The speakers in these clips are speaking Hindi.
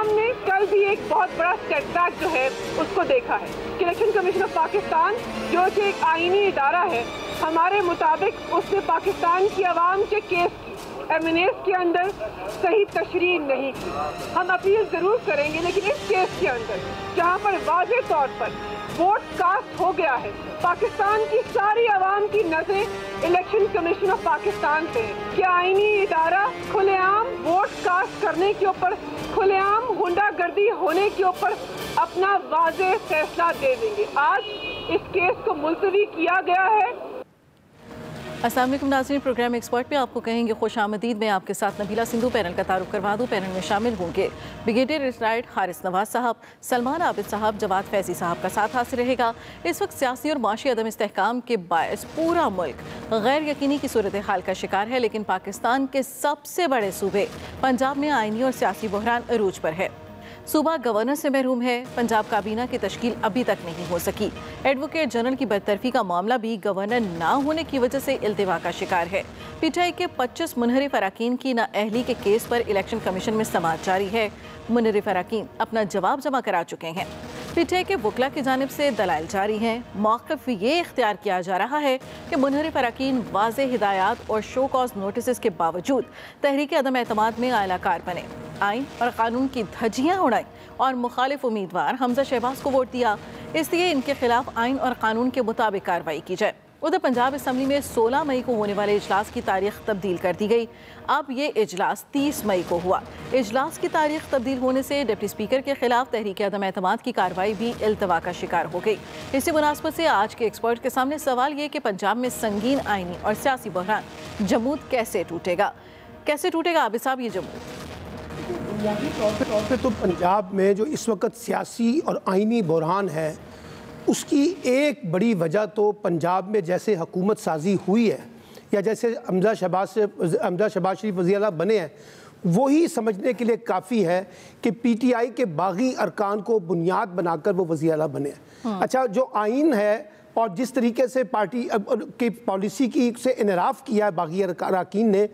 हमने कल भी एक बहुत बड़ा सेटबैक जो है उसको देखा है कि इलेक्शन कमीशन ऑफ पाकिस्तान जो कि एक आईनी इदारा है, हमारे मुताबिक उसने पाकिस्तान की आवाम के केस की एमएनएस के अंदर सही तशरीह नहीं की। हम अपील जरूर करेंगे, लेकिन इस केस के अंदर जहां पर वाज़े तौर पर वोट कास्ट हो गया है, पाकिस्तान की सारी आवाम की नजरें इलेक्शन कमीशन ऑफ पाकिस्तान पे है। क्या आईनी इदारा खुलेआम वोट कास्ट करने के ऊपर, खुलेआम गुंडागर्दी होने के ऊपर अपना वाज़े फैसला दे देंगे? आज इस केस को मुलतवी किया गया है। अस्सलाम वालेकुम नाज़रीन, प्रोग्राम एक्सपर्ट पे आपको कहेंगे खुश आमदीद। मैं आपके साथ नबीला सिंधु पैनल का तारुफ करवा दूँ। पैनल में शामिल होंगे ब्रिगेडियर रिटायर्ड हारिस नवाज साहब, सलमान आबिद साहब, जवाद फैजी साहब का साथ हासिल रहेगा। इस वक्त सियासी और माशी अदम इस्तेहकाम के बायस पूरा मुल्क गैर यकीनी की सूरत हाल का शिकार है, लेकिन पाकिस्तान के सबसे बड़े सूबे पंजाब में आइनी और सियासी बहरान अरूज पर है। सूबा गवर्नर से महरूम है। पंजाब काबीना की तश्कील अभी तक नहीं हो सकी। एडवोकेट जनरल की बरतरफी का मामला भी गवर्नर ना होने की वजह से इल्तिवा का शिकार है। पीटीआई के 25 मुनहरिफ अराकीन की नाअहली के केस पर इलेक्शन कमीशन में समाअत जारी है। मुनहरिफ अराकीन अपना जवाब जमा करा चुके हैं। पीटीआई के वकला की जानिब से दलाइल जारी हैं। मौक़िफ़ ये इख्तियार किया जा रहा है कि मुनहरिफ अराकीन वाज़ेह हिदायत और शो कॉज नोटिस के बावजूद तहरीक अदम एतमाद में आलाकार बने, आइन और कानून की धज्जियाँ उड़ाई और मुखालिफ उम्मीदवार हमजा शहबाज को वोट दिया। इसलिए इनके खिलाफ आइन और कानून के मुताबिक कार्रवाई की जाए। उधर पंजाब असम्बली में 16 मई को होने वाले इजलास की तारीख तब्दील कर दी गई। अब ये इजलास 30 मई को हुआ। इजलास की तारीख तब्दील होने से डिप्टी स्पीकर के खिलाफ तहरीक अदम एतमाद की कार्रवाई भी इल्तवा का शिकार हो गई। इसी मुनासबत से आज के एक्सपर्ट के सामने सवाल ये कि पंजाब में संगीन आइनी और सियासी बहरान जमूद कैसे टूटेगा? आबिद साहब, ये जमूद बुनियादी तौर पे तो पंजाब में जो इस वक्त सियासी और आइनी बहरान है, उसकी एक बड़ी वजह तो पंजाब में जैसे हुकूमत साजी हुई है या जैसे हमजा शहबाज शरीफ वज़ीर आला बने हैं, वही समझने के लिए काफ़ी है कि पीटीआई के बागी अरकान को बुनियाद बनाकर वो वज़ीर आला बने हैं। अच्छा, जो आइन है और जिस तरीके से पार्टी की पॉलिसी की से इनराफ़ किया है बागी अरकान ने,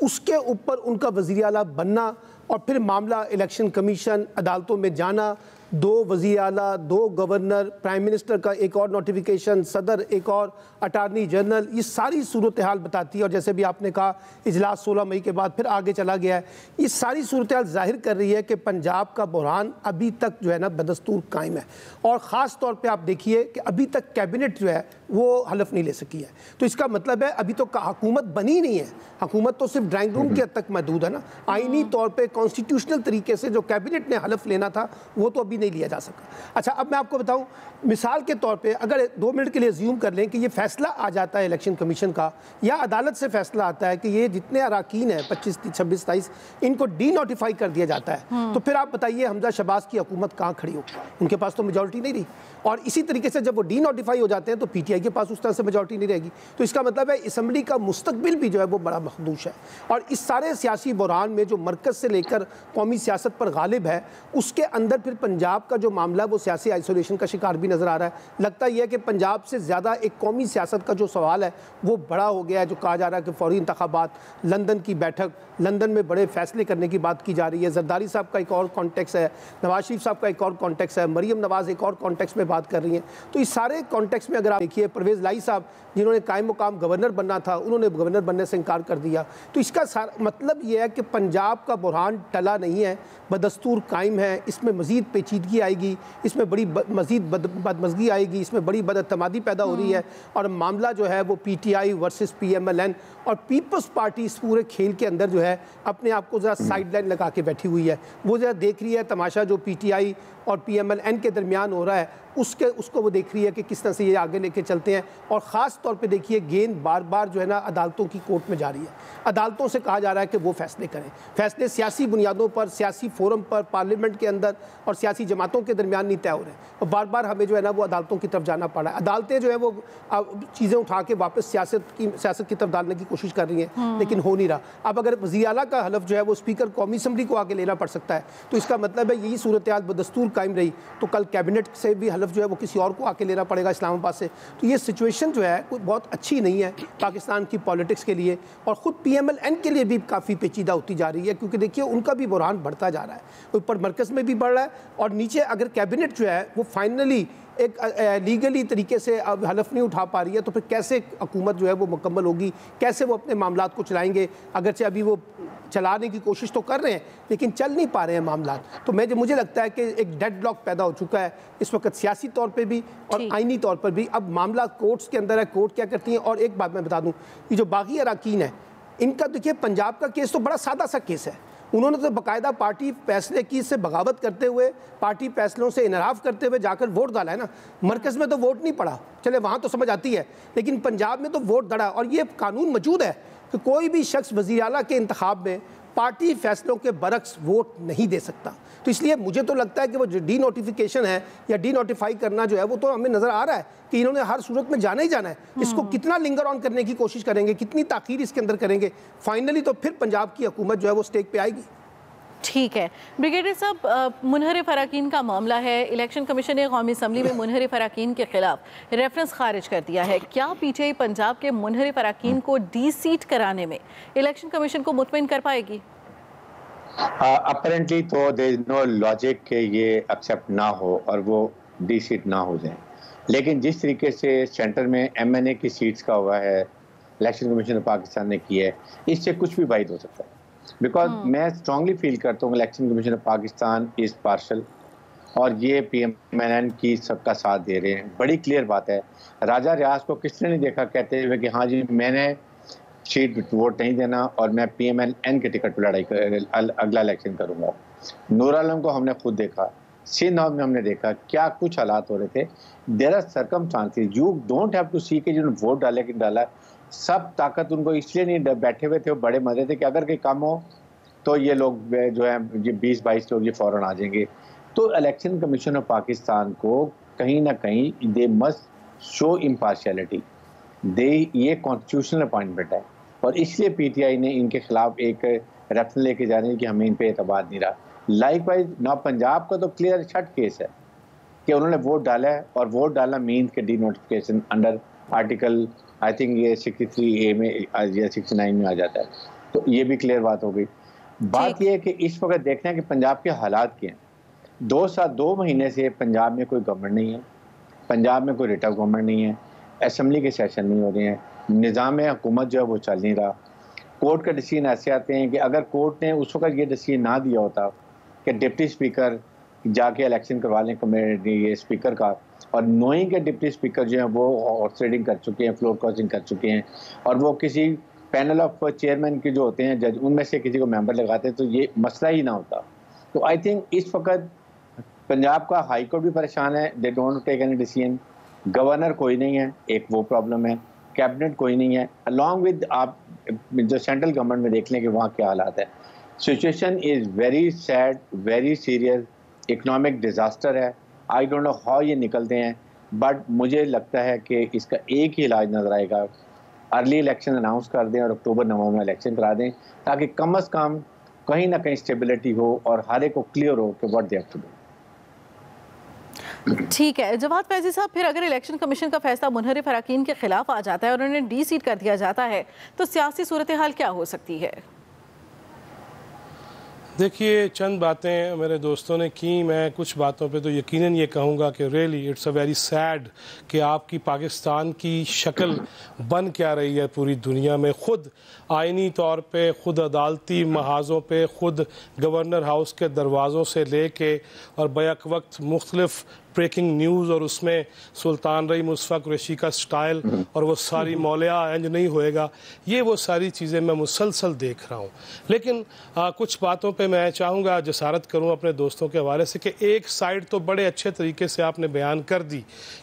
उसके ऊपर उनका वज़ीर आला बनना और फिर मामला इलेक्शन कमीशन, अदालतों में जाना, 2 वज़ीर आला, 2 गवर्नर, प्राइम मिनिस्टर का एक और नोटिफिकेशन, सदर एक और, अटारनी जनरल, ये सारी सूरत हाल बताती है। और जैसे भी आपने कहा इजलास 16 मई के बाद फिर आगे चला गया है। ये सारी सूरत हाल जाहिर कर रही है कि पंजाब का बहरान अभी तक जो है ना बदस्तूर कायम है। और ख़ास तौर पे आप देखिए कि अभी तक कैबिनेट जो है वो हलफ नहीं ले सकी है। तो इसका मतलब है अभी तो हुकूमत बनी नहीं है। हुकूमत तो सिर्फ ड्राइंग रूम के हद तक महदूद है ना। आइनी तौर पे कॉन्स्टिट्यूशनल तरीके से जो कैबिनेट ने हलफ लेना था वो तो अभी नहीं लिया जा सका। अच्छा, अब मैं आपको बताऊं, मिसाल के तौर पे अगर 2 मिनट के लिए ज़्यूम कर लें कि ये फैसला आ जाता है इलेक्शन कमीशन का या अदालत से फैसला आता है कि ये जितने अराकीन हैं 25, 26, 27 इनको डी नोटिफाई कर दिया जाता है, तो फिर आप बताइए हमजा शहबाज की हुकूमत कहाँ खड़ी हो? उनके पास तो मेजॉरिटी नहीं रही। और इसी तरीके से जब वो डी नोटिफाई हो जाते हैं तो पीटीआई के पास उस तरह से मेजॉरिटी नहीं रहेगी। तो इसका मतलब है असम्बली का मुस्तकबिल भी जो है वो बड़ा मखदूश है। और इस सारे सियासी बहरान में जो मरकज़ से लेकर कौमी सियासत पर गालिब है, उसके अंदर फिर पंजाब का जो मामला है वो सियासी आइसोलेशन का शिकार भी नज़र आ रहा है। लगता यह है कि पंजाब से ज़्यादा एक कौमी सियासत का जो सवाल है वो बड़ा हो गया है। जो कहा जा रहा है कि फौरी इंतखाबात, लंदन की बैठक, लंदन में बड़े फैसले करने की बात की जा रही है। जरदारी साहब का एक और कॉन्टेक्स्ट है, नवाज शरीफ साहब का एक और कॉन्टेक्स्ट है, मरीम नवाज़ एक और कॉन्टेक्स्ट में बात कर रही हैं। तो इस सारे कॉन्टेक्स्ट में अगर आप देखिए, परवेज़ लाई साहब जिन्होंने कायम मुकाम गवर्नर बनना था, उन्होंने गवर्नर बनने से इनकार कर दिया। तो इसका मतलब ये है कि पंजाब का बहरान टला नहीं है, बदस्तूर कायम है। इसमें मज़ीद पेचीदगी आएगी, इसमें बड़ी मज़ीद बदमज़गी आएगी, इसमें बड़ी बदअतमादी पैदा हो रही है। और मामला जो है वो पीटीआई वर्सेस पीएमएलएन और पीपल्स पार्टी इस पूरे खेल के अंदर जो है अपने आप को ज़रा साइड लाइन लगा के बैठी हुई है। वो ज़रा देख रही है तमाशा जो पीटीआई और पीएमएलएन के दरमियान हो रहा है, उसको वो देख रही है कि किस तरह से ये आगे लेके चलते हैं। और ख़ास तौर पे देखिए गेंद बार बार जो है ना अदालतों की कोर्ट में जा रही है। अदालतों से कहा जा रहा है कि वो फैसले करें, फैसले सियासी बुनियादों पर, सियासी फोरम पर, पार्लियामेंट के अंदर और सियासी जमातों के दरमियान नहीं तय हो रहे और बार बार हमें जो है ना वो अदालतों की तरफ जाना पड़ा है। अदालतें जो है वो चीज़ें उठा के वापस सियासत की तरफ डालने की कोशिश कर रही हैं, लेकिन हो नहीं रहा। अब अगर वज़ीर आला का हलफ जो है वो स्पीकर कौमी असम्बली को आके लेना पड़ सकता है, तो इसका मतलब है यही सूरत हाल बदस्तूर कायम रही तो कल कैबिनेट से भी हलफ जो है वो किसी और को आके लेना पड़ेगा इस्लामाबाद से। तो ये सिचुएशन जो है कोई बहुत अच्छी नहीं है पाकिस्तान की पॉलिटिक्स के लिए और ख़ुद PMLN के लिए भी काफ़ी पेचीदा होती जा रही है, क्योंकि देखिए उनका भी बुरहान बढ़ता जा रहा है, ऊपर मरकज़ में भी बढ़ रहा है और नीचे अगर कैबिनेट जो है वो फाइनली एक लीगली तरीके से अब हलफ नहीं उठा पा रही है तो फिर कैसे हुकूमत जो है वो मुकम्मल होगी, कैसे वो अपने मामलात को चलाएंगे। अगरचे अभी वो चलाने की कोशिश तो कर रहे हैं लेकिन चल नहीं पा रहे हैं मामलात। तो मुझे लगता है कि एक डेडलॉक पैदा हो चुका है इस वक्त सियासी तौर पे भी और आइनी तौर पर भी। अब मामला कोर्ट्स के अंदर है, कोर्ट क्या करती हैं। और एक बात मैं बता दूं, ये जो बागी अराकीन है इनका देखिए पंजाब का केस तो बड़ा सादा सा केस है। उन्होंने तो बाकायदा पार्टी फैसले की से बगावत करते हुए, पार्टी फैसलों से इनराफ करते हुए जाकर वोट डाला है ना। मरकज़ में तो वोट नहीं पड़ा, चले वहाँ तो समझ आती है, लेकिन पंजाब में तो वोट डरा। और ये कानून मौजूद है कि कोई भी शख्स वज़ीर आला के इंतखाब में पार्टी फैसलों के बरक्स वोट नहीं दे सकता। तो इसलिए मुझे तो लगता है कि वो जो डी नोटिफिकेशन है या डी नोटिफाई करना जो है वो तो हमें नज़र आ रहा है कि इन्होंने हर सूरत में जाना ही जाना है। इसको कितना लिंगर ऑन करने की कोशिश करेंगे, कितनी ताख़ीर इसके अंदर करेंगे, फाइनली तो फिर पंजाब की हुकूमत जो है वो स्टेक पे आएगी। ठीक है ब्रिगेडियर साहब, मुनहरिफ अराकीन का मामला है। इलेक्शन कमीशन ने कौमी असम्बली में मुनहरिफ अराकीन के खिलाफ रेफरेंस खारिज कर दिया है। क्या PTI पंजाब के मुनहरिफ अराकीन को डी-सीट कराने में इलेक्शन कमीशन को मुतमईन कर पाएगी? अपरेंटली तो देयर इज नो लॉजिक कि ये एक्सेप्ट ना हो और वो डी-सीट ना हो जाए। लेकिन जिस तरीके से सेंटर में MNA की सीट्स का हुआ है, इलेक्शन कमीशन ऑफ पाकिस्तान ने की है, इससे कुछ भी वाहिद हो सकता है। बिकॉज मैं स्ट्रांगली फील करता हूँ election commission of Pakistan is partial और ये PMLN की सबका साथ दे रहे हैं। बड़ी क्लियर बात है, राजा रियाज को किसने नहीं देखा कहते हुए कि हाँ जी मैंने सीट वोट नहीं देना और मैं PMLN के टिकट पर लड़ाई अगला इलेक्शन करूँगा। नूर आलम को हमने खुद देखा, सिंध में हमने देखा क्या कुछ हालात हो रहे थे। There are circumstances, you don't have to see कि जिन्होंने वोट डाले कि डाला, सब ताकत उनको इसलिए नहीं बैठे हुए थे, वो बड़े मजे थे कि अगर कोई कम हो तो ये लोग जो है ये 20-22 लोग ये फौरन आ जाएंगे। तो इलेक्शन कमीशन ऑफ पाकिस्तान को कहीं ना कहीं दे मस्ट शो इम्पार्शियलिटी, ये कॉन्स्टिट्यूशनल अपॉइंटमेंट है और इसलिए PTI ने इनके खिलाफ एक रेफरेंस लेके जाने की हमें इन पे एतबार नहीं रहा। लाइकवाइज ना पंजाब का तो क्लियर शट केस है कि उन्होंने वोट डाला है और वोट डालना मीन्स के D notification under article I think ये 63A में या 69 में आ जाता है। तो ये भी क्लियर बात हो गई। बात ये है कि इस वक्त देखना है कि पंजाब के हालात क्या हैं। 2 महीने से पंजाब में कोई गवर्नमेंट नहीं है, पंजाब में कोई रिट ऑफ गवर्नमेंट नहीं है, असम्बली के सेशन नहीं हो रहे हैं, निज़ाम हुकूमत जो है वो चल नहीं रहा। कोर्ट का डिसीजन ऐसे आते हैं कि अगर कोर्ट ने उस वक्त ये डिसीजन ना दिया होता कि डिप्टी स्पीकर जाके इलेक्शन करवा लें ये स्पीकर का, और नोइंग के डिप्टी स्पीकर जो हैं वो हॉर्स ट्रेडिंग कर चुके हैं, फ्लोर क्रॉसिंग कर चुके हैं और वो किसी पैनल ऑफ चेयरमैन के जो होते हैं जज, उनमें से किसी को मेंबर लगाते हैं तो ये मसला ही ना होता। तो आई थिंक इस वक्त पंजाब का हाई कोर्ट भी परेशान है, they don't take any decision. Governor कोई नहीं है, एक वो प्रॉब्लम है, कैबिनेट कोई नहीं है, अलॉन्ग विद आप जो सेंट्रल गवर्नमेंट में देख लें कि वहाँ क्या हालात है। Situation is very sad, very serious, economic disaster है। आई डोंट नो हाउ ये निकलते हैं, बट मुझे लगता है कि इसका एक ही इलाज नज़र आएगा, अर्ली इलेक्शन अनाउंस कर दें और अक्टूबर-नवंबर में इलेक्शन करा दें ताकि कम अज़ कम कहीं ना कहीं स्टेबिलिटी हो और हर एक को क्लियर हो कि what they have to do. ठीक है जवाद फैजी साहब, फिर अगर इलेक्शन कमीशन का फैसला मुनहरिफ अराकीन के खिलाफ आ जाता है और उन्हें डी-सीट कर दिया जाता है तो सियासी सूरत हाल क्या हो सकती है? देखिए चंद बातें मेरे दोस्तों ने की, मैं कुछ बातों पे तो यकीनन ये कहूँगा कि really it's a very sad कि आपकी पाकिस्तान की शक्ल बन क्या रही है पूरी दुनिया में। ख़ुद आइनी तौर पे, ख़ुद अदालती महाज़ों पे, ख़ुद गवर्नर हाउस के दरवाज़ों से ले के और बैक वक्त मुख्तलिफ ब्रेकिंग न्यूज़ और उसमें सुल्तान रही मुस्तफ़ा कुरैशी का स्टाइल और वो सारी मौलिया इंज नहीं होएगा, ये वो सारी चीज़ें मैं मुसलसल देख रहा हूँ। लेकिन कुछ बातों पे मैं चाहूँगा जसारत करूँ अपने दोस्तों के हवाले से कि एक साइड तो बड़े अच्छे तरीके से आपने बयान कर दी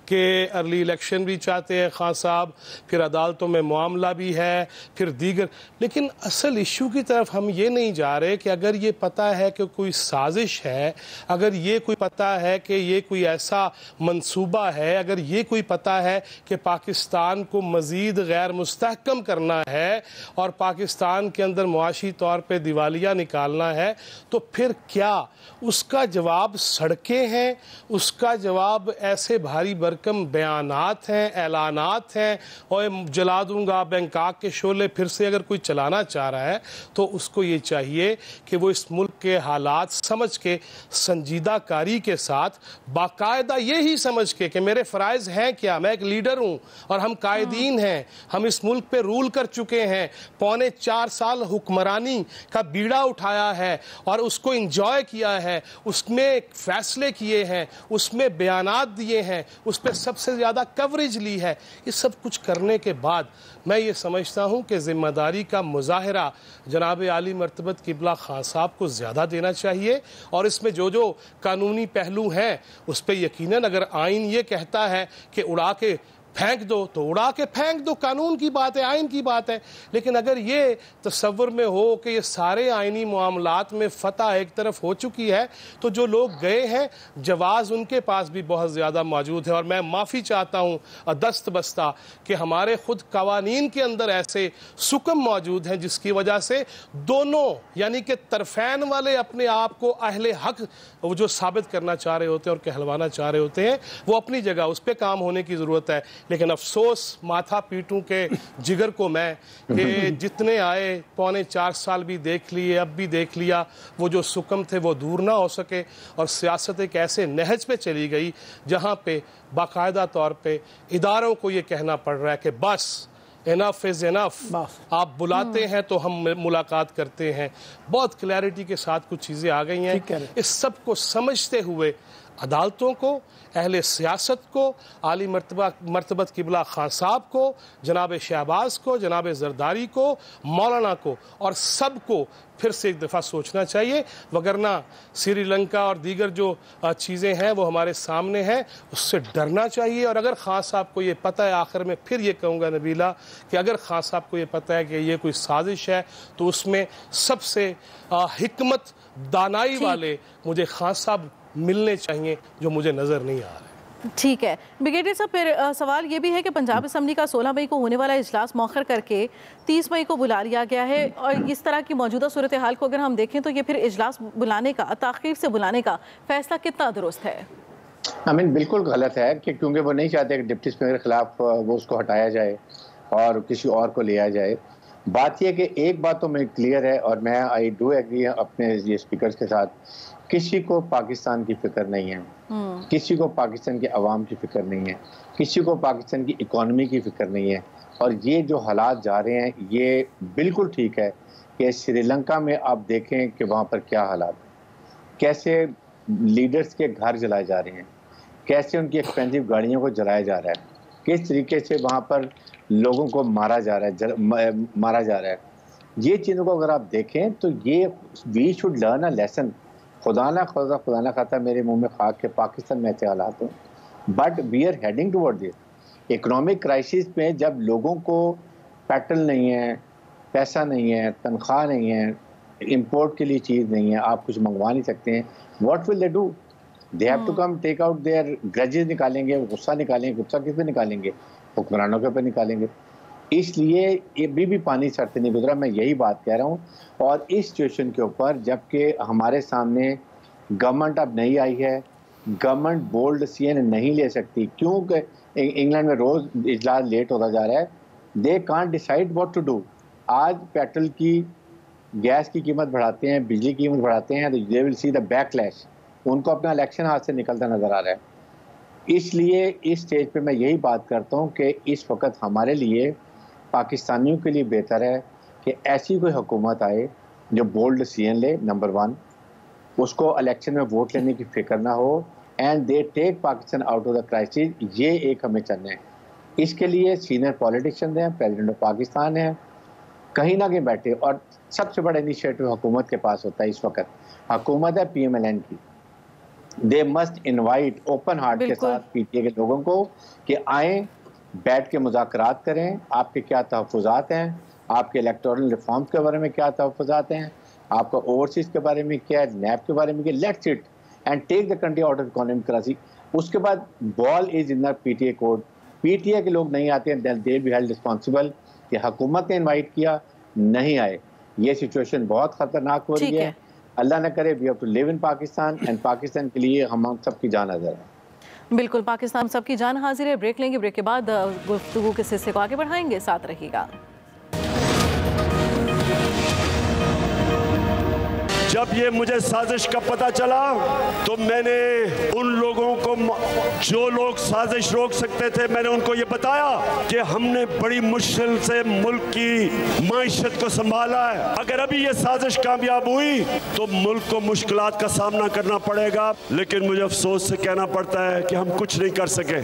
कि अर्ली इलेक्शन भी चाहते हैं खान साहब, फिर अदालतों में मामला भी है, फिर दीगर, लेकिन असल इशू की तरफ हम ये नहीं जा रहे कि अगर ये पता है कि कोई साजिश है, अगर ये कोई पता है कि ये कोई ऐसा मंसूबा है, अगर ये कोई पता है कि पाकिस्तान को मज़ीद गैर मुस्तहकम करना है और पाकिस्तान के अंदर मुआशी तौर पे दिवालिया निकालना है, तो फिर क्या उसका जवाब सड़कें हैं, उसका जवाब ऐसे भारी भरकम बयानात हैं, ऐलानात हैं, और जला दूंगा बैंकॉक के शोले फिर से अगर कोई चलाना चाह रहा है तो उसको ये चाहिए कि वो इस मुल्क के हालात समझ के संजीदा कारी के साथ बाकायदा ये ही समझ के कि मेरे फ़राइज़ हैं क्या, मैं एक लीडर हूँ और हम कायदीन हैं, हम इस मुल्क पे रूल कर चुके हैं, 4.25 साल हुक्मरानी का बीड़ा उठाया है और उसको इंजॉय किया है, उसमें फैसले किए हैं, उसमें बयानात दिए हैं, उस पर सबसे ज़्यादा कवरेज ली है। ये सब कुछ करने के बाद मैं ये समझता हूँ कि ज़िम्मेदारी का मुजाहरा जनाब आली मर्तबत क़िबला खान साहब को ज़्यादा देना चाहिए और इसमें जो जो कानूनी पहलू हैं उस पर यकीनन अगर आइन ये कहता है कि उड़ा के फेंक दो तो उड़ा के फेंक दो, कानून की बात है, आइन की बात है। लेकिन अगर ये तसव्वुर में हो कि ये सारे आइनी मामलात में फतह एक तरफ हो चुकी है तो जो लोग गए हैं जवाज़ उनके पास भी बहुत ज़्यादा मौजूद है। और मैं माफ़ी चाहता हूँ दस्त बस्ता कि हमारे ख़ुद कवानीन के अंदर ऐसे सुकम मौजूद हैं जिसकी वजह से दोनों यानी कि तरफ़ैन वाले अपने आप को अहले हक़ वो जो साबित करना चाह रहे होते हैं और कहलवाना चाह रहे होते हैं, वो अपनी जगह उस पर काम होने की ज़रूरत है। लेकिन अफसोस माथा पीटूं के जिगर को मैं कि जितने आए 4.25 साल भी देख लिए, अब भी देख लिया, वो जो सुकम थे वो दूर ना हो सके और सियासत एक ऐसे नहज पे चली गई जहाँ पे बाकायदा तौर पे इदारों को ये कहना पड़ रहा है कि बस इनफ इज़ इनफ, आप बुलाते हैं तो हम मुलाकात करते हैं। बहुत क्लैरिटी के साथ कुछ चीज़ें आ गई हैं। इस सब को समझते हुए अदालतों को, अहले सियासत को, आली मर्तबत क़िबला खान साहब को, जनाब शहबाज को, जनाब जरदारी को, मौलाना को और सब को फिर से एक दफ़ा सोचना चाहिए, वगरना श्रीलंका और दीगर जो चीज़ें हैं वो हमारे सामने हैं, उससे डरना चाहिए। और अगर खान साहब को ये पता है, आखिर में फिर ये कहूँगा नबीला कि अगर खान साहब को ये पता है कि ये कोई साजिश है तो उसमें सबसे हिकमत दानाई वाले मुझे खान साहब मिलने चाहिए जो मुझे नज़र नहीं आ रहे। ठीक है ब्रिगेडियर साहब, फिर सवाल ये भी है कि पंजाब असम्बली का 16 मई को होने वाला इजलास मौखर करके 30 मई को बुला लिया गया है और इस तरह की मौजूदा सूरत हाल को अगर हम देखें तो ये फिर इजलास बुलाने का, ताख़ीर से बुलाने का फैसला कितना दुरुस्त है? बिल्कुल गलत है कि क्योंकि वो नहीं चाहते कि डिप्टी स्पीकर के खिलाफ वो उसको हटाया जाए और किसी और को लिया जाए। बात यह कि एक बात तो मैं क्लियर है और मैं आई डू एग्री अपने ये स्पीकर्स के साथ, किसी को पाकिस्तान की फिक्र नहीं है, किसी को पाकिस्तान के अवाम की फिक्र नहीं है, किसी को पाकिस्तान की इकॉनमी की फिक्र नहीं है। और ये जो हालात जा रहे हैं ये बिल्कुल ठीक है कि श्रीलंका में आप देखें कि वहाँ पर क्या हालात, कैसे लीडर्स के घर जलाए जा रहे हैं, कैसे उनकी एक्सपेंसिव गाड़ियों को जलाया जा रहा है, किस तरीके से वहाँ पर लोगों को मारा जा रहा है। ये चीज़ों को अगर आप देखें तो ये we should learn a lesson. खुदा ना खाता मेरे मुंह में खाक के पाकिस्तान में ऐसे हालात हों, but we are heading toward this economic crisis में। जब लोगों को पेट्रोल नहीं है, पैसा नहीं है, तनख्वाह नहीं है, इंपोर्ट के लिए चीज़ नहीं है, आप कुछ मंगवा नहीं सकते हैं, what will they do? They have to come take out their grudges, निकालेंगे गुस्सा किस पे निकालेंगे? हुक्मरानों के ऊपर निकालेंगे। इसलिए ये भी पानी सर से नहीं गुजरा, मैं यही बात कह रहा हूँ। और इस सिचुएशन के ऊपर जबकि हमारे सामने गवर्नमेंट अब नहीं आई है, गवर्नमेंट बोल्ड डिसीजन नहीं ले सकती क्योंकि इंग्लैंड में रोज़ इजलास लेट होता जा रहा है। They can't decide what to do. आज पेट्रोल की, गैस की कीमत बढ़ाते हैं, बिजली की कीमत बढ़ाते हैं तो they will see the backlash. उनको अपना इलेक्शन हाथ से निकलता नज़र आ रहा है। इसलिए इस स्टेज पे मैं यही बात करता हूँ कि इस वक्त हमारे लिए, पाकिस्तानियों के लिए बेहतर है कि ऐसी कोई हुकूमत आए जो बोल्ड डिसीजन ले। नंबर 1, उसको इलेक्शन में वोट लेने की फिक्र ना हो and they take Pakistan out of the crisis, ये एक हमें करना है। इसके लिए सीनियर पॉलिटिशियन हैं, प्रेसिडेंट ऑफ पाकिस्तान है, कहीं ना कहीं बैठे, और सबसे बड़ा इनिशिएटिव हुकूमत के पास होता है इस वक्त, हुकूमत है PMLN की। They must invite open heart के साथ PTA के लोगों को कि आए, बैठ के मुज़ाकरात करें, आपके क्या तहफ़्फ़ुज़ात हैं, आपके इलेक्टोरल रिफॉर्म्स के बारे में क्या तहफ़्फ़ुज़ात हैं, आपका ओवरसीज़ के बारे में क्या है, नैब के बारे में क्या, let's it and take the country out of economic crisis. उसके बाद ball is in the PTA court. PTA के लोग नहीं आते हैं, दे बी हेल्ड रिस्पॉन्सिबल कि हुकूमत ने इन्वाइट किया, नहीं आए। ये सिचुएशन बहुत ख़तरनाक हो रही है। अल्लाह न करे we have to live in Pakistan, and Pakistan के लिए हम सबकी जान हाजिर है। बिल्कुल, पाकिस्तान सबकी जान हाजिर है। ब्रेक लेंगे, ब्रेक के बाद गुफ्तगू के सिलसिले को आगे बढ़ाएंगे, साथ रहिएगा। जब ये मुझे साजिश का पता चला तो मैंने उन लोगों को, जो लोग साजिश रोक सकते थे, मैंने उनको ये बताया कि हमने बड़ी मुश्किल से मुल्क की माइशत को संभाला है। अगर अभी ये साजिश कामयाब हुई तो मुल्क को मुश्किलात का सामना करना पड़ेगा, लेकिन मुझे अफसोस से कहना पड़ता है कि हम कुछ नहीं कर सके।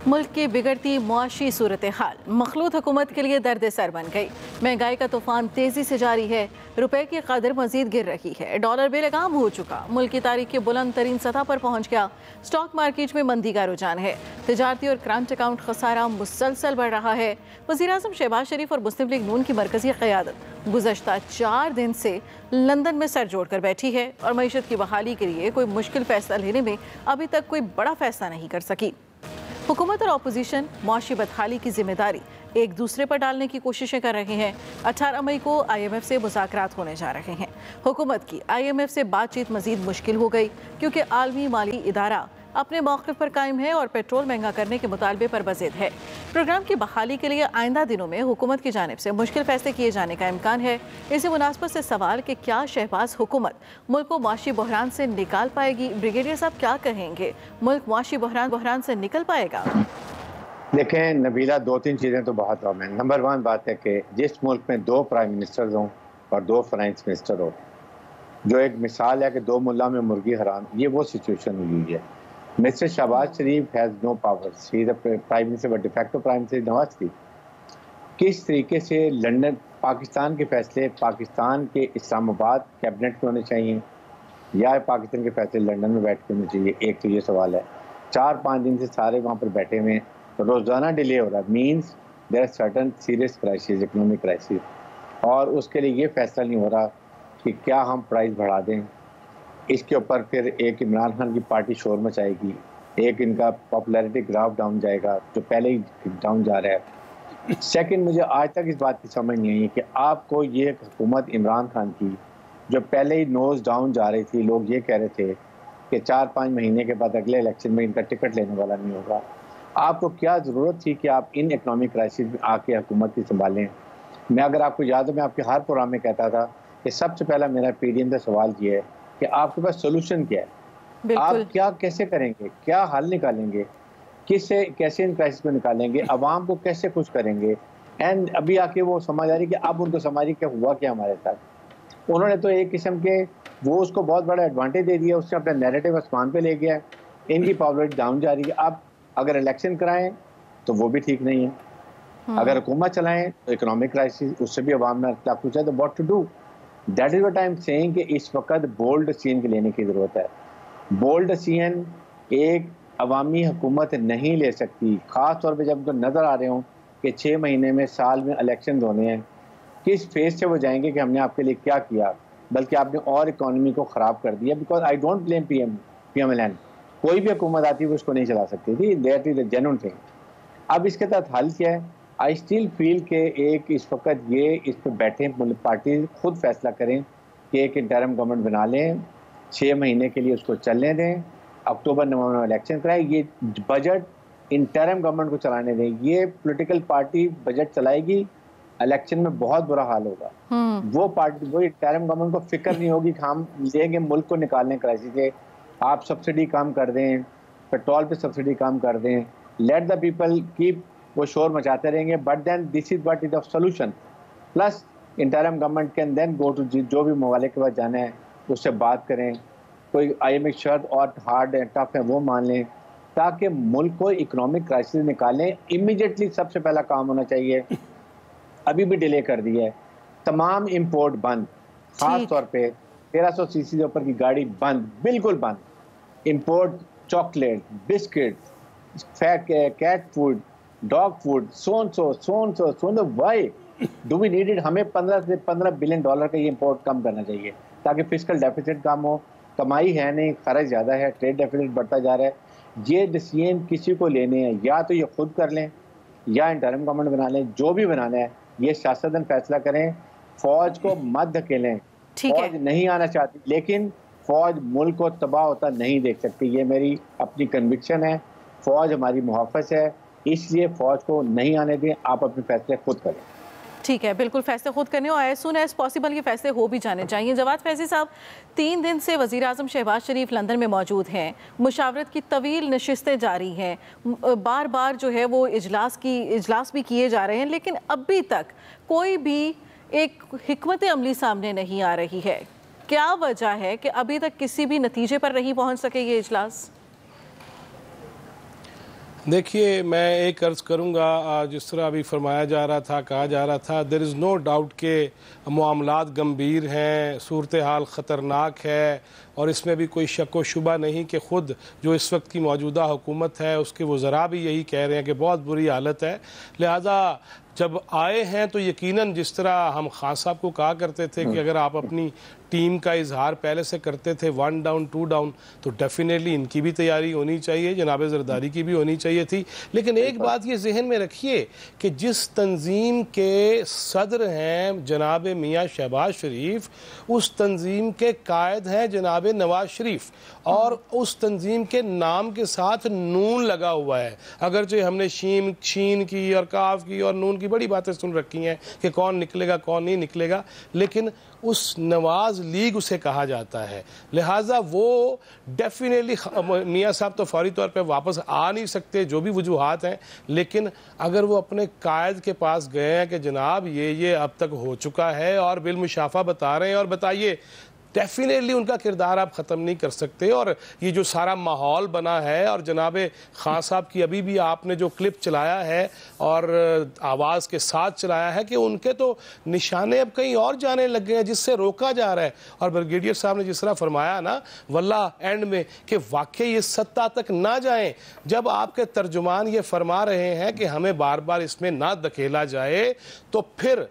मुल्क की बिगड़ती मुआशी सूरत हाल मखलूत हुकूमत के लिए दर्द सर बन गई। महंगाई का तूफान तेजी से जारी है, रुपए की कदर मजीद गिर रही है, डॉलर बेलगाम हो चुका, मुल्क की तारीख की बुलंद तरीन सतह पर पहुंच गया। स्टॉक मार्केट में मंदी का रुझान है, तिजारती और करंट अकाउंट खसारा मुसलसल बढ़ रहा है। वज़ीर-ए-आज़म शहबाज शरीफ और मुस्लिम लीग नून की मरकजी क़यादत गुज़श्ता 4 दिन से लंदन में सर जोड़कर बैठी है और मईशत की बहाली के लिए कोई मुश्किल फैसला लेने में अभी तक कोई बड़ा फैसला नहीं कर सकी। हुकूमत और अपोजिशन मुआशी बदहाली की जिम्मेदारी एक दूसरे पर डालने की कोशिशें कर रहे हैं। 18 मई को IMF से मुज़ाकरात होने जा रहे हैं। हुकूमत की IMF से बातचीत मजीद मुश्किल हो गई क्योंकि आलमी माली इदारा अपने मौक़िफ़ पर कायम है और पेट्रोल महंगा करने के मुतालबे पर बज़िद है। प्रोग्राम की बहाली के लिए आइंदा दिनों में हुकूमत की जानिब से मुश्किल फैसले किए जाने का इम्कान है। इसी मुनासबत से सवाल कि क्या शहबाज हुकूमत मुल्क को मुआशी बहरान से निकाल पाएगी? ब्रिगेडियर साहब क्या कहेंगे, मुल्क मुआशी बहरान से निकल पाएगा? देखें नबीला, 2-3 चीज़ें तो बहुत कम हैं। नंबर 1 बात है कि जिस मुल्क में 2 प्राइम मिनिस्टर्स हों और 2 फाइनेंस मिनिस्टर हो, जो एक मिसाल है कि 2 मुल्ला में मुर्गी हराम, ये वो सिचुएशन हुई है। Mister Shahbaz Sharif has no powers, he is the prime minister but de facto prime minister Nawaz Sharif. किस तरीके से लंदन, पाकिस्तान के फैसले पाकिस्तान के इस्लामाबाद कैबिनेट में होने चाहिए या पाकिस्तान के फैसले लंदन में बैठ के होने चाहिए, एक तो ये सवाल है। 4-5 दिन से सारे वहाँ पर बैठे हुए, रोज़ाना डिले हो रहा है, means there are certain serious crisis, economic crisis, और उसके लिए ये फैसला नहीं हो रहा कि क्या हम प्राइस बढ़ा दें। इसके ऊपर फिर एक इमरान खान की पार्टी शोर मचाएगी, एक इनका पॉपुलैरिटी ग्राफ डाउन जाएगा जो पहले ही डाउन जा रहा है। सेकंड, मुझे आज तक इस बात की समझ नहीं आई कि आपको ये हुकूमत इमरान खान की जो पहले ही नोज डाउन जा रही थी, लोग ये कह रहे थे कि 4-5 महीने के बाद अगले इलेक्शन में इनका टिकट लेने वाला नहीं होगा, आपको क्या ज़रूरत थी कि आप इन इकनॉमिक क्राइसिस में आके हुकूमत की संभालें? मैं, अगर आपको याद है, मैं आपके हर प्रोग्राम में कहता था कि सबसे पहला मेरा PDM का सवाल ये है कि आपके पास सोल्यूशन क्या है, आप क्या कैसे करेंगे, क्या हल निकालेंगे, किससे कैसे इन क्राइसिस को निकालेंगे, अवाम को कैसे खुश करेंगे। एंड अभी आके वो समझ आ रही कि अब उनको समझ क्या हुआ क्या हमारे साथ। उन्होंने तो एक किस्म के वो उसको बहुत बड़ा एडवांटेज दे दिया, उसने अपना नैरेटिव आसमान पे ले गया, इनकी पॉपुलैरिटी डाउन जा रही है। अब अगर इलेक्शन कराएं तो वो भी ठीक नहीं है, अगर हुकूमत चलाएं तो इकोनॉमिक क्राइसिस, उससे भी अवाम में इख्तिलाफ पूछा, तो what to do. That is what I am saying कि इस वक्त बोल्ड डिसीजन के लेने की ज़रूरत है। बोल्ड डिसीजन एक अवामी हुकूमत नहीं ले सकती, ख़ास तौर पे जब उनको नज़र आ रहे हों कि 6 महीने में, साल में इलेक्शन होने हैं, किस फेज से वो जाएंगे कि हमने आपके लिए क्या किया, बल्कि आपने और इकॉनमी को ख़राब कर दिया। Because I don't blame PMLN, कोई भी हुकूमत आती है वो उसको नहीं चला सकती थी, that is a genuine thing. अब इसके तहत हल क्या है? आई स्टिल फील के एक इस वक्त ये इस पर बैठे पार्टी खुद फैसला करें कि एक इंटरिम गवर्नमेंट बना लें, 6 महीने के लिए उसको चलने दें, अक्टूबर-नवंबर में इलेक्शन कराएं, ये बजट इंटरिम गवर्नमेंट को चलाने दें। ये पॉलिटिकल पार्टी बजट चलाएगी, इलेक्शन में बहुत बुरा हाल होगा। वो पार्टी, वो इंटरिम गवर्नमेंट को फिक्र नहीं होगी कि हम लेंगे मुल्क को निकालने क्राइसिस से। आप सब्सिडी कम कर दें, पेट्रोल पे सब्सिडी कम कर दें, लेट द पीपल कीप, वो शोर मचाते रहेंगे, but then this is what is the solution. Plus interim government can then go to, जो भी मवाले के पास जाना है उससे बात करें, कोई IMF शर्त और हार्ड एंड टफ है वो मान लें, ताकि मुल्क को इकोनॉमिक क्राइसिस निकालें। इमीडिएटली सबसे पहला काम होना चाहिए, अभी भी डिले कर दिया है, तमाम इंपोर्ट बंद, खास तौर पे 1300 सीसी से ऊपर की गाड़ी बंद, बिल्कुल बंद। Import chocolate, biscuit, cat food, dog food, so why do we need it? हमें 15 से 15 बिलियन डॉलर का ये इंपोर्ट कम करना चाहिए ताकि फिस्कल डेफिसिट कम हो। कमाई है नहीं, खर्च ज़्यादा है, ट्रेड डेफिसिट बढ़ता जा रहा है। ये डिसीजन किसी को लेने हैं, या तो ये खुद कर लें या इंटरिम गवर्नमेंट बना लें, जो भी बनाना है ये सियासतदान फैसला करें। फौज को मत धकेलें, फौज नहीं आना चाहती, लेकिन फौज मुल्क को तबाह होता नहीं देख सकती, ये मेरी अपनी कन्विक्शन है। फौज हमारी मुहाफ़िज़ है, इसलिए फौज को नहीं आने दें, आप अपने फैसले खुद करें। ठीक है, बिल्कुल फैसले खुद करने और एज सून एज पॉसिबल ये फैसले हो भी जाने चाहिए। जवाद फैज़ी साहब, 3 दिन से वज़ीर आज़म शहबाज शरीफ लंदन में मौजूद हैं, मुशावरत की तवील नशिस्तें जारी हैं, बार बार जो है वो इजलास भी किए जा रहे हैं, लेकिन अभी तक कोई भी एक हिकमत अमली सामने नहीं आ रही है। क्या वजह है कि अभी तक किसी भी नतीजे पर नहीं पहुँच सके ये इजलास? देखिए, मैं एक अर्ज़ करूँगा, जिस तरह अभी फरमाया जा रहा था, कहा जा रहा था, देयर इज़ नो डाउट के मामलात गंभीर हैं, सूरत हाल ख़तरनाक है, और इसमें भी कोई शक व शुबा नहीं कि ख़ुद जो इस वक्त की मौजूदा हुकूमत है उसके वज़रा भी यही कह रहे हैं कि बहुत बुरी हालत है। लिहाजा जब आए हैं तो यकीनन जिस तरह हम खान साहब को कहा करते थे कि अगर आप अपनी टीम का इजहार पहले से करते थे 1 डाउन 2 डाउन, तो डेफिनेटली इनकी भी तैयारी होनी चाहिए, जनाब ज़रदारी की भी होनी चाहिए थी। लेकिन एक बात ये जहन में रखिए कि जिस तंजीम के सदर हैं जनाब मियाँ शहबाज शरीफ, उस तंजीम के कायद हैं जनाब नवाज शरीफ, और उस तंजीम के नाम के साथ नून लगा हुआ है। अगरचे हमने शीन की और काफ की और नून की बड़ी बातें सुन रखी हैं कि कौन निकलेगा कौन नहीं निकलेगा, लेकिन उस नवाज लीग उसे कहा जाता है। लिहाजा वो डेफिनेटली मियाँ साहब तो फौरी तौर पे वापस आ नहीं सकते, जो भी वजूहात हैं, लेकिन अगर वो अपने कायद के पास गए हैं कि जनाब ये अब तक हो चुका है और बिलमुशाफा बता रहे हैं, और बताइए, डेफिनेटली उनका किरदार आप ख़त्म नहीं कर सकते। और ये जो सारा माहौल बना है, और जनाब खान साहब की अभी भी आपने जो क्लिप चलाया है और आवाज़ के साथ चलाया है कि उनके तो निशाने अब कहीं और जाने लग गए हैं, जिससे रोका जा रहा है। और ब्रिगेडियर साहब ने जिस तरह फरमाया ना वल्ला एंड में कि वाकई ये सत्ता तक ना जाएं, जब आपके तर्जुमान ये फरमा रहे हैं कि हमें बार बार इसमें ना धकेला जाए, तो फिर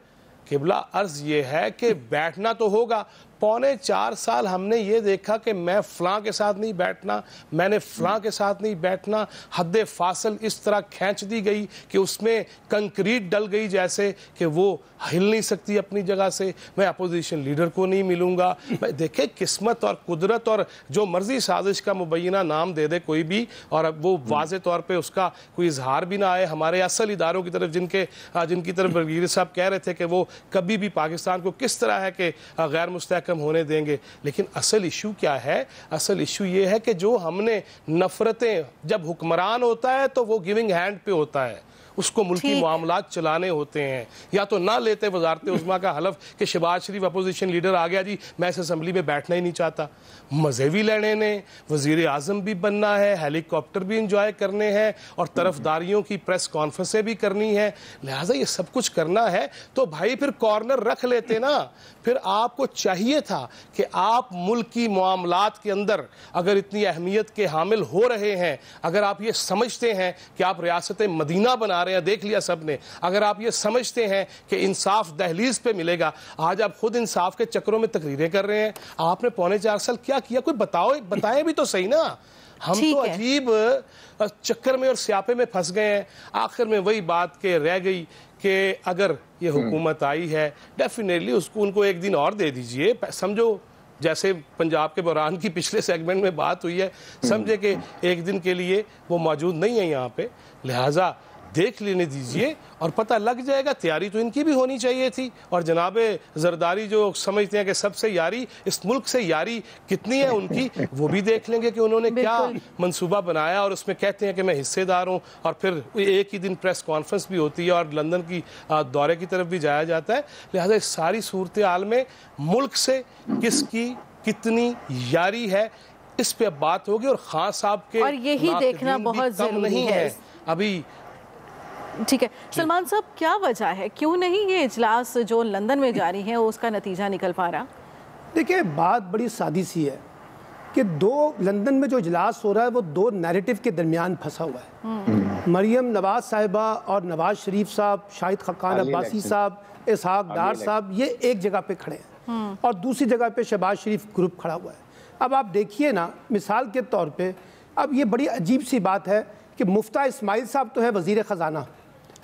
किबला अर्ज ये है कि बैठना तो होगा। 3.25 साल हमने ये देखा कि मैं फ़लाँ के साथ नहीं बैठना, मैंने फ़लाँ के साथ नहीं बैठना, हद फासल इस तरह खींच दी गई कि उसमें कंक्रीट डल गई, जैसे कि वो हिल नहीं सकती अपनी जगह से। मैं अपोजिशन लीडर को नहीं मिलूँगा। मैं देखे किस्मत और कुदरत और जो मर्जी साजिश का मुबैना नाम दे दे कोई भी, और वो वाज़े तौर पर उसका कोई इजहार भी ना आए हमारे असल इदारों की तरफ, जिनकी तरफ ब्रिगेडियर साहब कह रहे थे कि वो कभी भी पाकिस्तान को किस तरह है कि गैर मुस्तहकम होने देंगे। लेकिन असल इशू क्या है? असल इशू ये है कि जो हमने नफरतें, जब हुक्मरान होता है तो वो गिविंग हैंड पे होता है, उसको मुल्की मामलात चलाने होते हैं, या तो ना लेते वजारत उज़्मा का हलफ कि शहबाज शरीफ अपोजिशन लीडर आ गया जी, मैं इस असम्बली में बैठना ही नहीं चाहता। मज़े भी लेने ने, वज़ीर आज़म भी बनना है, हेलीकॉप्टर भी इंजॉय करने हैं, और तरफदारियों की प्रेस कॉन्फ्रेंसें भी करनी है। लिहाजा ये सब कुछ करना है तो भाई फिर कॉर्नर रख लेते ना। फिर आपको चाहिए था कि आप मुल्क की मामलात के अंदर अगर इतनी अहमियत के हामिल हो रहे हैं, अगर आप ये समझते हैं कि आप रियासत मदीना बना रहे हैं, देख लिया सबने, अगर आप ये समझते हैं कि इंसाफ दहलीज पे मिलेगा, आज आप खुद इंसाफ के चक्रों में तकरीरें कर रहे हैं। आपने 3.25 साल क्या किया? कोई बताएं भी तो सही ना। हम तो अजीब चक्कर में और स्यापे में फंस गए हैं। आखिर में वही बात के रह गई कि अगर ये हुकूमत आई है, डेफिनेटली उनको एक दिन और दे दीजिए। समझो जैसे पंजाब के बहरान की पिछले सेगमेंट में बात हुई है, समझे कि एक दिन के लिए वो मौजूद नहीं है यहाँ पे, लिहाजा देख लेने दीजिए और पता लग जाएगा। तैयारी तो इनकी भी होनी चाहिए थी। और जनाब जरदारी जो समझते हैं कि सबसे यारी, इस मुल्क से यारी कितनी है उनकी, वो भी देख लेंगे कि उन्होंने क्या मंसूबा बनाया, और उसमें कहते हैं कि मैं हिस्सेदार हूँ। और फिर एक ही दिन प्रेस कॉन्फ्रेंस भी होती है और लंदन की दौरे की तरफ भी जाया जाता है। लिहाजा इस सारी सूरत हाल में मुल्क से किसकी कितनी यारी है, इस पे अब बात होगी और खान साहब के और यही देखना बहुत जरूरी है अभी। ठीक है सलमान साहब, क्या वजह है, क्यों नहीं ये इजलास जो लंदन में जारी है उसका नतीजा निकल पा रहा? देखिए बात बड़ी सादी सी है कि लंदन में जो इजलास हो रहा है वो दो नैरेटिव के दरमियान फंसा हुआ है। मरियम नवाज साहिबा और नवाज शरीफ साहब, शाहिद खकान अब्बासी साहब, इसहाक डार साहब, ये एक जगह पे खड़े हैं और दूसरी जगह पे शहबाज शरीफ ग्रुप खड़ा हुआ है। अब आप देखिए ना, मिसाल के तौर पे अब ये बड़ी अजीब सी बात है कि मुफ्ता इस्माइल साहब तो है वजीर ख़जाना,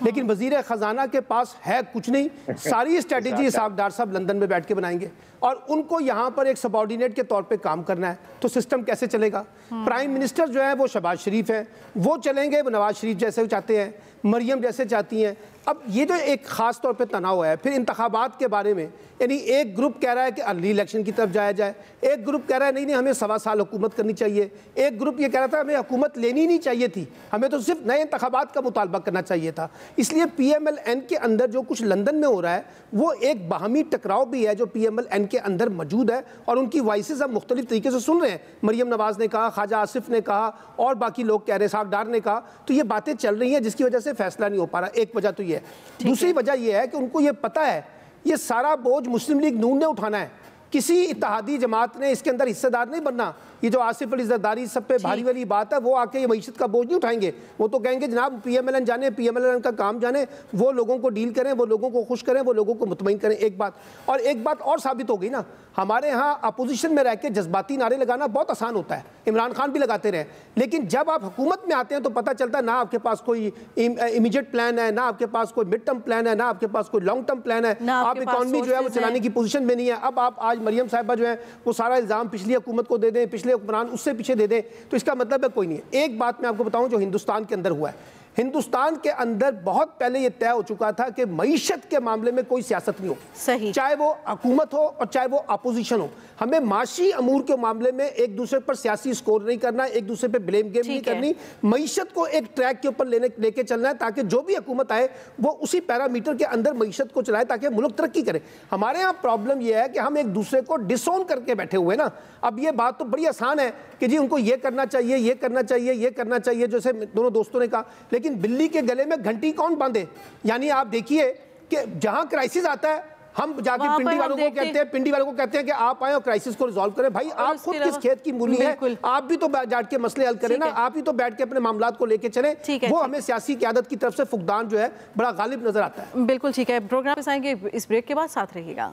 लेकिन वजीर ख़जाना के पास है कुछ नहीं, सारी स्ट्रेटजी इसहाक डार साहब लंदन में बैठ के बनाएंगे और उनको यहाँ पर एक सबॉर्डिनेट के तौर पे काम करना है, तो सिस्टम कैसे चलेगा? प्राइम मिनिस्टर जो है वो शहबाज शरीफ है, वो चलेंगे, वो नवाज शरीफ जैसे चाहते हैं, मरियम जैसे चाहती हैं। अब ये जो एक ख़ास तौर पे तनाव है, फिर इंतखाबात के बारे में, यानी एक ग्रुप कह रहा है कि अर्ली इलेक्शन की तरफ जाया जाए, एक ग्रुप कह रहा है नहीं नहीं हमें 1.25 साल हुकूमत करनी चाहिए, एक ग्रुप ये कह रहा था हमें हुकूमत लेनी नहीं चाहिए थी, हमें तो सिर्फ नए इंतखाबात का मुतालबा करना चाहिए था। इसलिए PMLN के अंदर जो कुछ लंदन में हो रहा है वो एक बाहमी टकराव भी है जो PMLN के अंदर मौजूद है और उनकी वॉइसेस हम मुख्तलिफ तरीके से सुन रहे हैं। मरियम नवाज ने कहा, ख्वाजा आसिफ ने कहा और बाकी लोग कह रहे, इसहाक डार ने कहा, तो ये बातें चल रही हैं जिसकी वजह से फैसला नहीं हो पा रहा। एक वजह तो ये है। दूसरी वजह यह है कि उनको ये पता है ये सारा बोझ मुस्लिम लीग नून ने उठाना है, किसी इत्तेहादी जमात ने इसके अंदर हिस्सेदार नहीं बनना। ये जो आसिफ अली जरदारी सब पे भारी वाली बात है, वो आके ये मईशत का बोझ नहीं उठाएंगे, वो तो कहेंगे जनाब PMLN जाने, PMLN का काम जाने, वो लोगों को डील करें, वो लोगों को खुश करें, वो लोगों को मुतमईन करें। एक बात और साबित हो गई ना, हमारे यहाँ अपोजिशन में रह के जज्बाती नारे लगाना बहुत आसान होता है, इमरान खान भी लगाते रहे, लेकिन जब आप हुकूमत में आते हैं तो पता चलता है ना आपके पास कोई इमीडिएट प्लान है, ना आपके पास कोई मिड टर्म प्लान है, ना आपके पास कोई लॉन्ग टर्म प्लान है, आप इकॉनमी जो है वो चलाने की पोजीशन में नहीं है। अब आप आज मरियम साहिबा जो है वो सारा इल्ज़ाम पिछली हुकूमत को दे दें, पिछले हुक्मरान उससे पीछे दे दें, तो इसका मतलब है कोई नहीं है। एक बात मैं आपको बताऊं जो हिंदुस्तान के अंदर हुआ है, हिंदुस्तान के अंदर बहुत पहले यह तय हो चुका था कि मईशत के मामले में कोई सियासत नहीं हो, सही, चाहे वो हुकूमत हो और चाहे वो अपोजिशन हो। हमें माशी अमूर के मामले में एक दूसरे पर सियासी स्कोर नहीं करना, एक दूसरे पर ब्लेम गेम नहीं करनी, मईशत को एक ट्रैक के ऊपर लेके चलना है ताकि जो भी हुकूमत आए वो उसी पैरामीटर के अंदर मईशत को चलाए ताकि मुल्क तरक्की करे। हमारे यहाँ प्रॉब्लम यह है कि हम एक दूसरे को डिसोन करके बैठे हुए ना। अब ये बात तो बड़ी आसान है कि जी उनको ये करना चाहिए, ये करना चाहिए, ये करना चाहिए, जैसे दोनों दोस्तों ने कहा, लेकिन बिल्ली के गले में घंटी कौन बांधे? यानी आप देखिए कि जहां क्राइसिस आता है हम जाके पिंडी वालों को कहते हैं कि आप आए और क्राइसिस को रिजॉल्व करें। भाई आप खुद किस खेत की मूली है, आप भी तो बैठ के मसले हल करें ना, आप ही तो बैठ के अपने मामलात को लेके चलें। वो हमें सियासी क़यादत की तरफ से फुकदान जो है बड़ा गालिब नजर आता है। बिल्कुल ठीक है, प्रोग्राम में आएंगे इस ब्रेक के बाद, साथ रहिएगा।